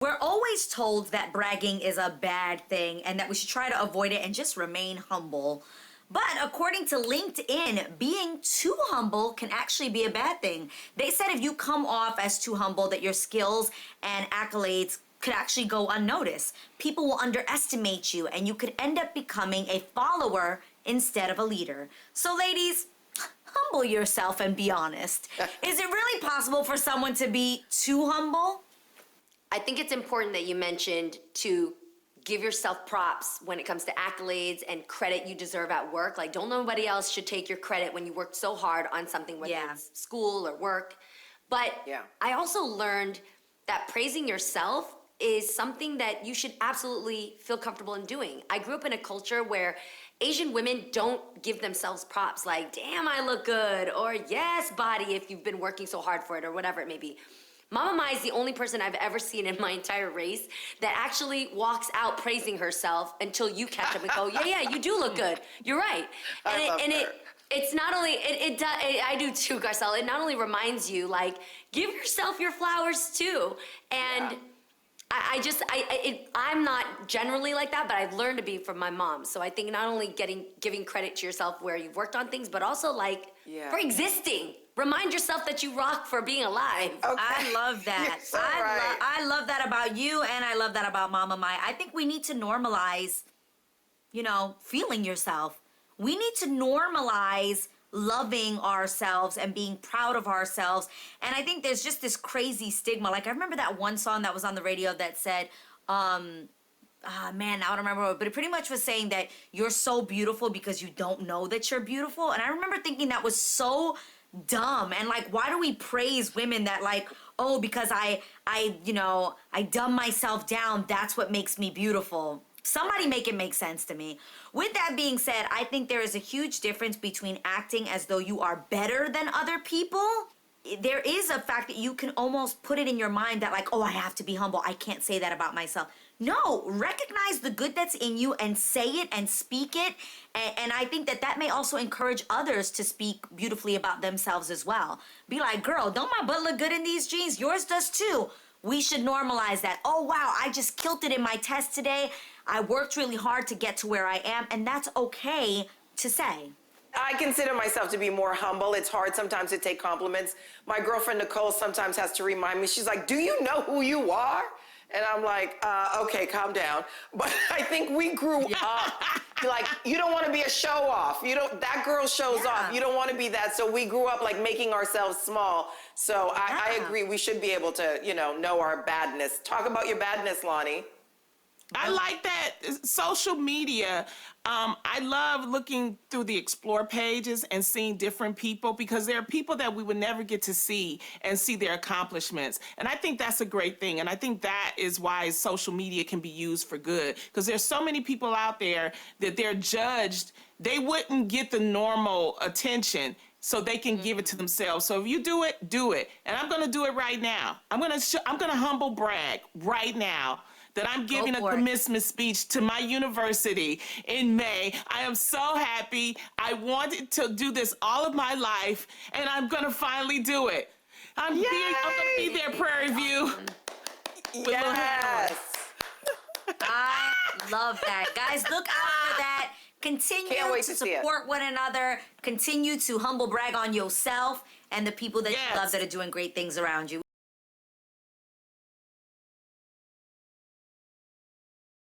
We're always told that bragging is a bad thing and that we should try to avoid it and just remain humble. But according to LinkedIn, being too humble can actually be a bad thing. They said if you come off as too humble, that your skills and accolades could actually go unnoticed. People will underestimate you and you could end up becoming a follower instead of a leader. So ladies, humble yourself and be honest. Is it really possible for someone to be too humble? I think it's important that you mentioned to give yourself props when it comes to accolades and credit you deserve at work. Like, don't nobody else should take your credit when you worked so hard on something, whether it's school or work. But I also learned that praising yourself is something that you should absolutely feel comfortable in doing. I grew up in a culture where Asian women don't give themselves props like, damn, I look good, or yes, body, if you've been working so hard for it, or whatever it may be. Mama Mai is the only person I've ever seen in my entire race that actually walks out praising herself until you catch up and go, yeah, you do look good. You're right. It's not only, I do too, Garcelle. It not only reminds you, like, give yourself your flowers too. And I'm not generally like that, but I've learned to be from my mom. So I think not only giving credit to yourself where you've worked on things, but also like for existing. Remind yourself that you rock for being alive. Okay. I love that. So I love that about you, and I love that about Mama Mai. I think we need to normalize, feeling yourself. We need to normalize loving ourselves and being proud of ourselves. And I think there's just this crazy stigma. Like, I remember that one song that was on the radio that said, man, I don't remember, but it pretty much was saying that you're so beautiful because you don't know that you're beautiful. And I remember thinking that was so dumb. And like, why do we praise women that like, oh, because I dumb myself down, that's what makes me beautiful? Somebody make it make sense to me. With that being said, I think there is a huge difference between acting as though you are better than other people. There is a fact that you can almost put it in your mind that like, oh, I have to be humble. I can't say that about myself. No, recognize the good that's in you and say it and speak it. And I think that may also encourage others to speak beautifully about themselves as well. Be like, girl, don't my butt look good in these jeans? Yours does too. We should normalize that. Oh, wow, I just killed it in my test today. I worked really hard to get to where I am, and that's okay to say. I consider myself to be more humble. It's hard sometimes to take compliments. My girlfriend Nicole sometimes has to remind me, she's like, do you know who you are? And I'm like, okay, calm down. But I think we grew up, like, you don't want to be a show off. That girl shows off. You don't want to be that. So we grew up like making ourselves small. So I agree. We should be able to, know our badness. Talk about your badness, Lonnie. I like that social media. I love looking through the explore pages and seeing different people because there are people that we would never get to see and see their accomplishments. And I think that's a great thing. And I think that is why social media can be used for good because there's so many people out there that they're judged. They wouldn't get the normal attention. So they can give it to themselves. So if you do it, do it. And I'm going to do it right now. I'm going to humble brag right now that I'm giving a commencement speech to my university in May. I am so happy. I wanted to do this all of my life, and I'm going to finally do it. I'm going to be there, Prairie View. Yes. I love that. Guys, look out for that. Continue to support one another. Continue to humble brag on yourself and the people that you love that are doing great things around you.